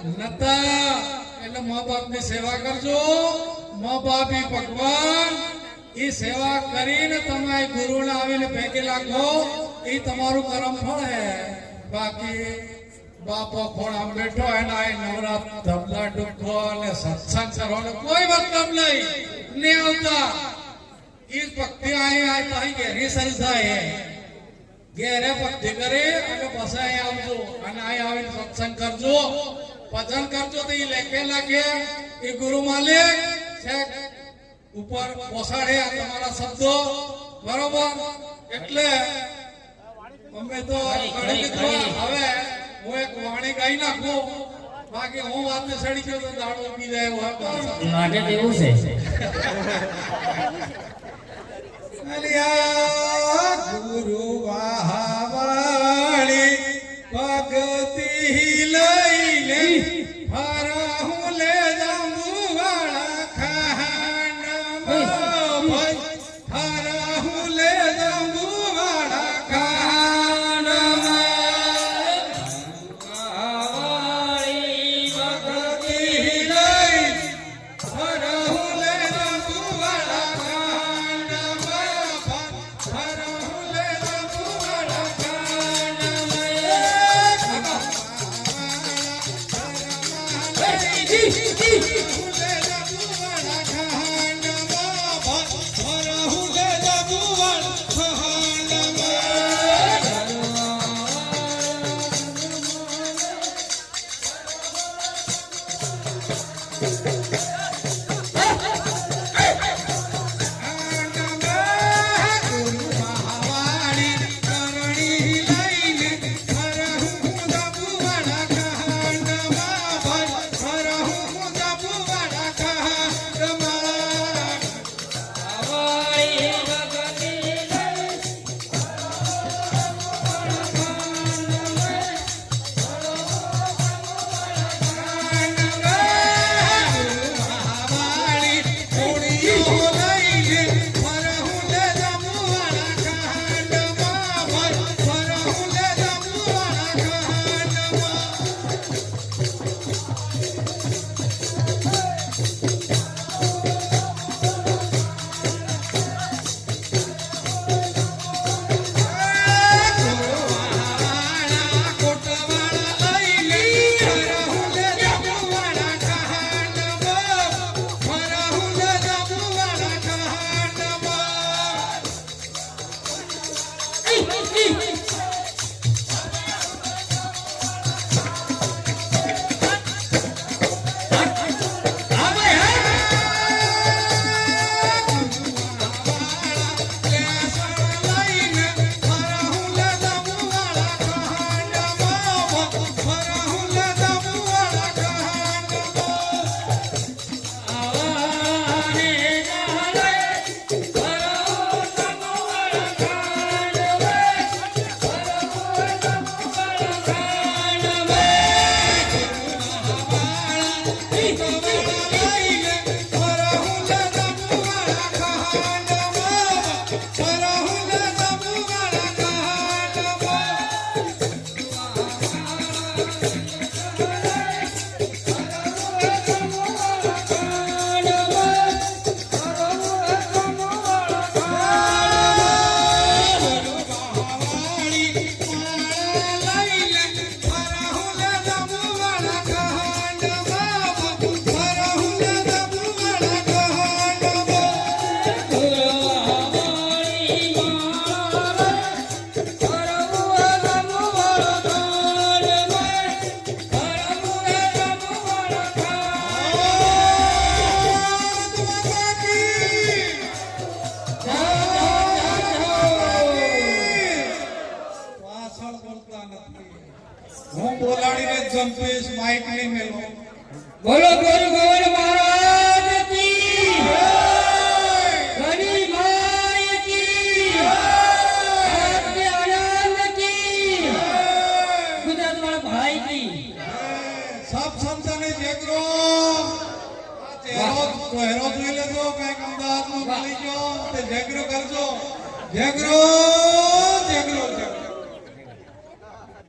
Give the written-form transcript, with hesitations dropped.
નતા એટલે મા બાપની સેવા કરજો. મા બાપ ઈ ભગવાન, ઈ સેવા કરીને તમે ગુરુને આવીને ભેગી લાગો, ઈ તમારું કરમ ફળ હે. બાકી બાપો ખોળામાં બેઠો એના નવરાત ધબલા ડુક્કો અને સત્સંગ કરવાનો કોઈ મતલબ નહીં આવતા. ઈ ભક્તિ અહીં ઘેરી સરી થાય ઘેરે ભક્તિ કરે અને પછી અહીં આવજો અને અહીં આવીને સત્સંગ કરજો, ભજન કરજો. તો એ લેખે લાગે એ ગુરુ માલિક છે ઉપર પોસાડે તમારા શબ્દો, બરોબર? એટલે અમે તો હવે હું એક વાણી ગાઈ નાખું, બાકી હું વાતને સડી ગયો તો દાડો ઉગી જાય એવું છે. ગુરુ વાળી ભક્તિ લઈને ફરહું લે જંબુવાળા ખાંડમાં, ફરહું લે જંબુવાળા ખાંડમાં. વાળી ભક્તિ લઈને ફરહું લે જંબુવાળા ખાંડમાં, ફરહું લે જંબુવાળા હું બોલાડીને જંપીશ, માઈક નહીં મેલો. બોલો ગુરુ ગોવિંદ મહારાજ કી જય, ગરી માય કી જય, આપકે આનંદ કી જય, ગુજરાત વાળા ભાઈ કી સબ સંતને જગરો. ચહેરો જોઈ લેજો, કઈક અમદાવાદમાં મળી ગયો તે જગરો કરજો. જગરો જગરો જગરો.